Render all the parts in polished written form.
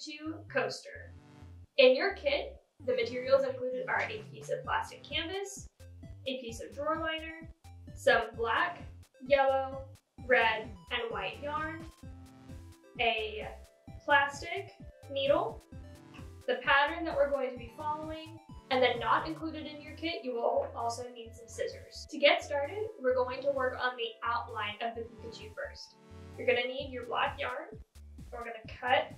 Pikachu coaster. In your kit, the materials included are a piece of plastic canvas, a piece of drawer liner, some black, yellow, red, and white yarn, a plastic needle, the pattern that we're going to be following, and then not included in your kit, you will also need some scissors. To get started, we're going to work on the outline of the Pikachu first. You're going to need your black yarn. We're going to cut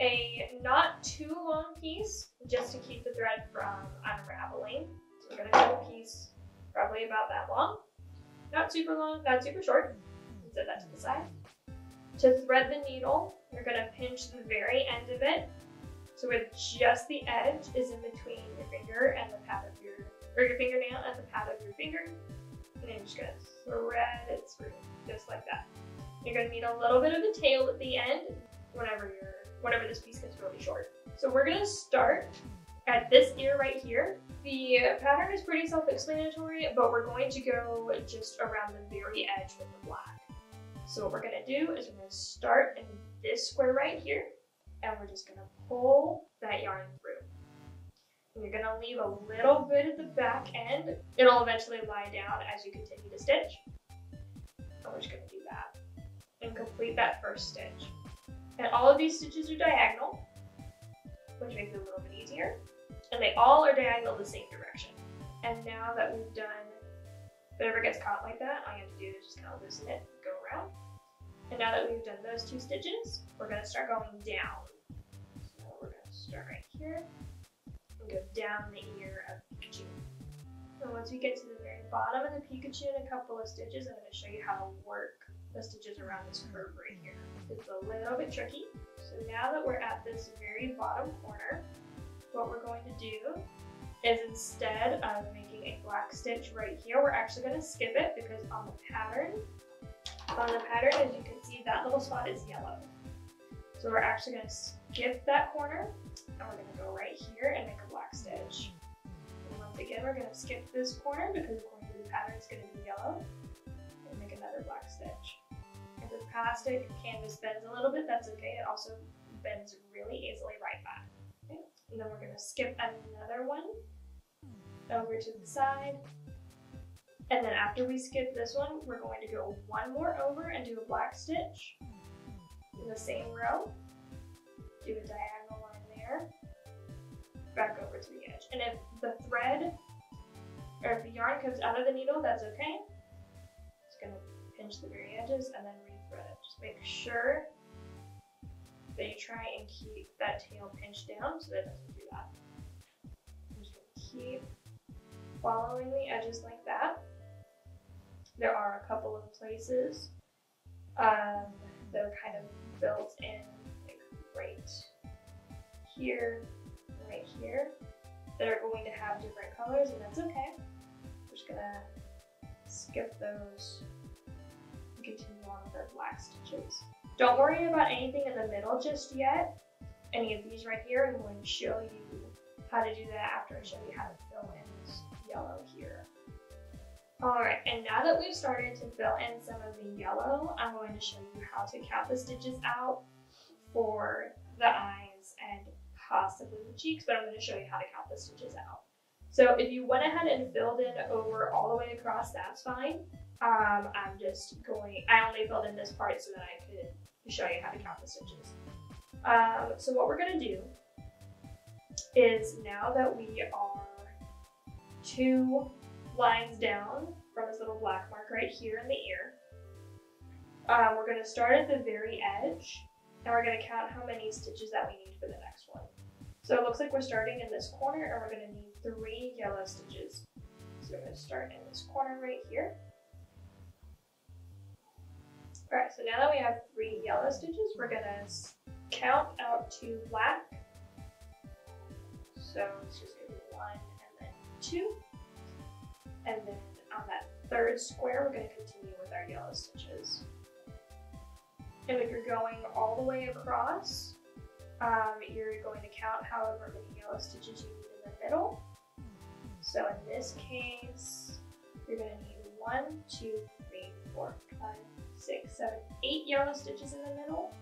a not too long piece just to keep the thread from unraveling. So we're going to cut a piece probably about that long. Not super long, not super short. Set that to the side. To thread the needle, you're going to pinch the very end of it. So with just the edge is in between your finger and the pad of your fingernail and the pad of your finger. And then you're just going to thread it through, just like that. You're going to need a little bit of a tail at the end whenever this piece gets really short. So we're going to start at this ear right here. The pattern is pretty self-explanatory, but we're going to go just around the very edge with the black. So what we're going to do is we're going to start in this square right here, and we're just going to pull that yarn through. And you're going to leave a little bit at the back end. It'll eventually lie down as you continue to stitch. And we're just going to do that and complete that first stitch. And all of these stitches are diagonal, which makes it a little bit easier. And they all are diagonal the same direction. And now that we've done, whatever gets caught like that, all you have to do is just kind of loosen it, go around. And now that we've done those two stitches, we're going to start going down. So we're going to start right here and go down the ear of Pikachu. And once we get to the very bottom of the Pikachu in a couple of stitches, I'm going to show you how to work the stitches around this curve right here. It's a little bit tricky. So now that we're at this very bottom corner, what we're going to do is instead of making a black stitch right here, we're actually going to skip it because on the pattern, as you can see, that little spot is yellow. So we're actually going to skip that corner and we're going to go right here and make a black stitch. And once again, we're going to skip this corner because according to the pattern, it's going to be yellow, and make another black stitch. If the plastic canvas bends a little bit, that's okay. It also bends really easily right back. Okay? And then we're going to skip another one over to the side. And then after we skip this one, we're going to go one more over and do a black stitch in the same row. Do a diagonal line there, back over to the edge. And if the thread, or if the yarn comes out of the needle, that's okay. Just gonna pinch the very edges and then re-thread it. Just make sure that you try and keep that tail pinched down so that it doesn't do that. I'm just gonna keep following the edges like that. There are a couple of places that are kind of built in, like right here, right here, that are going to have different colors, and that's okay. We're just gonna skip those and continue on with our black stitches. Don't worry about anything in the middle just yet. Any of these right here, I'm going to show you how to do that after I show you how to fill in this yellow here. Alright, and now that we've started to fill in some of the yellow, I'm going to show you how to count the stitches out for the eyes and possibly the cheeks, but I'm going to show you how to count the stitches out. So if you went ahead and filled in over all the way across, that's fine. I only filled in this part so that I could show you how to count the stitches. So what we're going to do is, now that we are 2 lines down from this little black mark right here in the ear, we're going to start at the very edge and we're going to count how many stitches that we need for the next one. So it looks like we're starting in this corner and we're going to need 3 yellow stitches. So we're going to start in this corner right here. Alright, so now that we have 3 yellow stitches, we're going to count out 2 black. So it's just going to be 1 and then 2. And then on that 3rd square, we're going to continue with our yellow stitches. And if you're going all the way across, you're going to count however many yellow stitches you need in the middle. So in this case, you're going to need 1, 2, 3, 4, 5, 6, 7, 8 yellow stitches in the middle.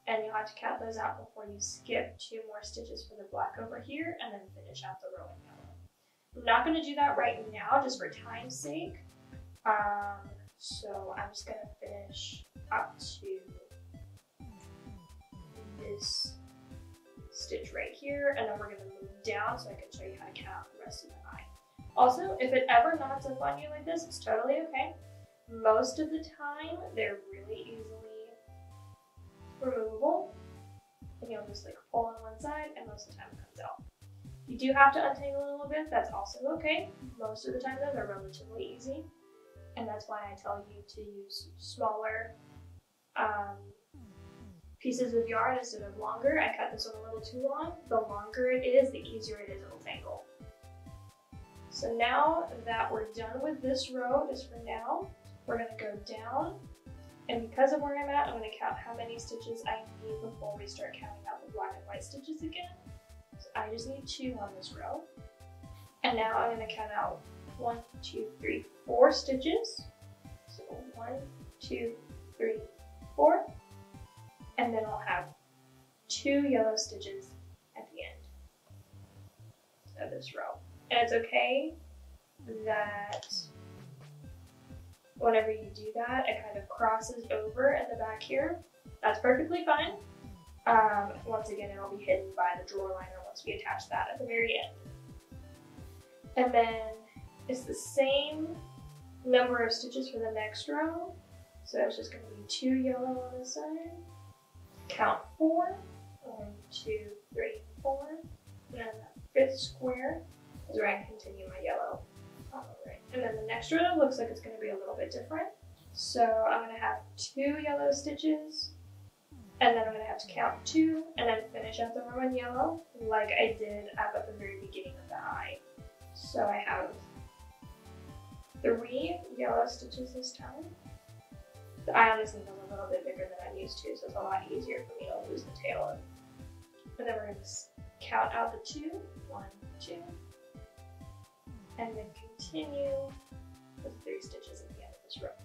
and you'll have to count those out before you skip 2 more stitches for the black over here and then finish out the row in yellow. I'm not going to do that right now just for time's sake. So I'm just going to finish up to this stitch right here, and then we're going to move down so I can show you how to count the rest of the eye. Also, if it ever knots up on you like this, it's totally okay. Most of the time, they're really easily removable, and you'll just like pull on one side, and most of the time it comes out. You do have to untangle a little bit, that's also okay. Most of the time though, they're relatively easy, and that's why I tell you to use smaller pieces of yarn instead of longer. I cut this one a little too long. The longer it is, the easier it is it'll tangle. So now that we're done with this row, just for now, we're gonna go down, and because of where I'm at, I'm gonna count how many stitches I need before we start counting out the black and white stitches again. So I just need 2 on this row. And now I'm gonna count out 1, 2, 3, 4 stitches. So 1, 2, 3, 4. And then I'll have 2 yellow stitches at the end of this row. And it's okay that whenever you do that, it kind of crosses over at the back here. That's perfectly fine. Once again, it'll be hidden by the drawer liner once we attach that at the very end. And then it's the same number of stitches for the next row. So it's just going to be 2 yellow on this side. Count 4. 1, 2, 3, 4. And then the 5th square is where I continue my yellow. Alright, and then the next row looks like it's going to be a little bit different. So I'm going to have 2 yellow stitches, and then I'm going to have to count 2, and then finish out the row in yellow, like I did up at the very beginning of the eye. So I have 3 yellow stitches this time. The eye on this thing is a little bit bigger than I'm used to, so it's a lot easier for me to lose the tail in. And then we're going to count out the 2. 1, 2. And then continue with 3 stitches at the end of this row.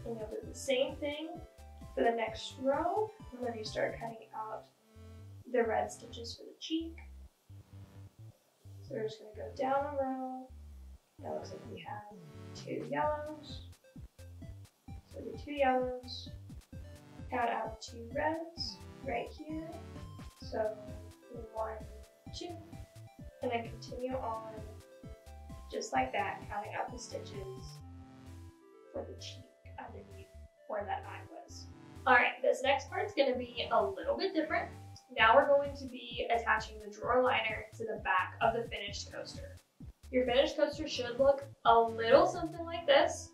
And you'll do the same thing for the next row, and then you start cutting out the red stitches for the cheek. So we're just going to go down a row. That looks like we have 2 yellows. So do 2 yellows, count out 2 reds right here. So 1, 2, and then continue on just like that, counting out the stitches for the cheek underneath where that eye was. Alright, this next part's going to be a little bit different. Now we're going to be attaching the drawer liner to the back of the finished coaster. Your finished coaster should look a little something like this.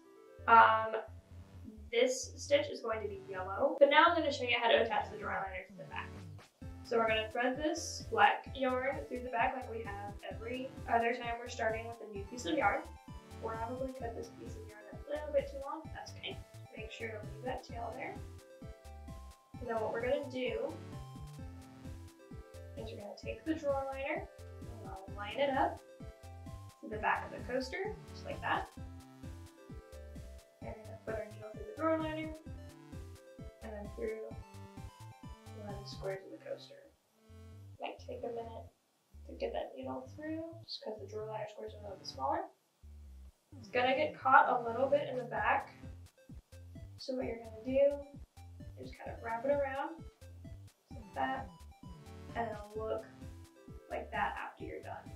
This stitch is going to be yellow, but now I'm going to show you how to attach the drawer liner to the back. So we're going to thread this black yarn through the back like we have every other time we're starting with a new piece of yarn. We'll probably cut this piece of yarn a little bit too long, that's okay. Make sure to leave that tail there. And then what we're going to do is you're going to take the drawer liner and I'll line it up to the back of the coaster, just like that. And we're going to put our needle through the drawer liner and then through one of the squares of the coaster. Might take a minute to get that needle through, just because the drawer liner squares are a little bit smaller. It's gonna get caught a little bit in the back. So what you're gonna do is kind of wrap it around like that, and it'll look like that after you're done.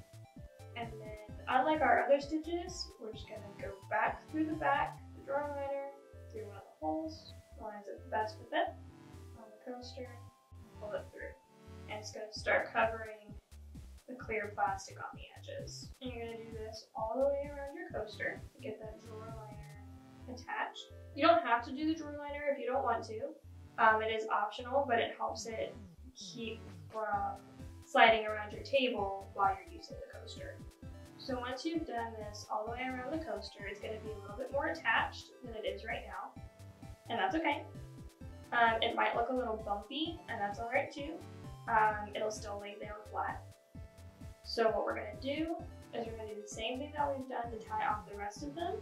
And then, unlike our other stitches, we're just gonna go back through the back, the drawer liner, through one of the holes, lines it best with it on the coaster. Pull it through, and it's going to start covering the clear plastic on the edges. And you're going to do this all the way around your coaster to get that drawer liner attached. You don't have to do the drawer liner if you don't want to. It is optional, but it helps it keep from sliding around your table while you're using the coaster. So once you've done this all the way around the coaster, it's going to be a little bit more attached than it is right now, and that's okay. It might look a little bumpy, and that's alright too. It'll still lay down flat. So what we're going to do is we're going to do the same thing that we've done to tie off the rest of them.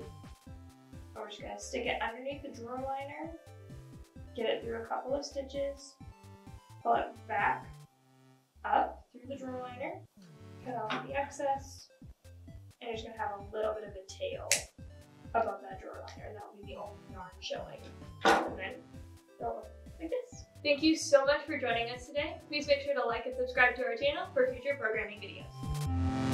And we're just going to stick it underneath the drawer liner get it through a couple of stitches, pull it back up through the drawer liner, cut off the excess, and you're just gonna have a little bit of a tail above that drawer liner, and that will be the only yarn showing. And then it'll look like this. Thank you so much for joining us today. Please make sure to like and subscribe to our channel for future programming videos.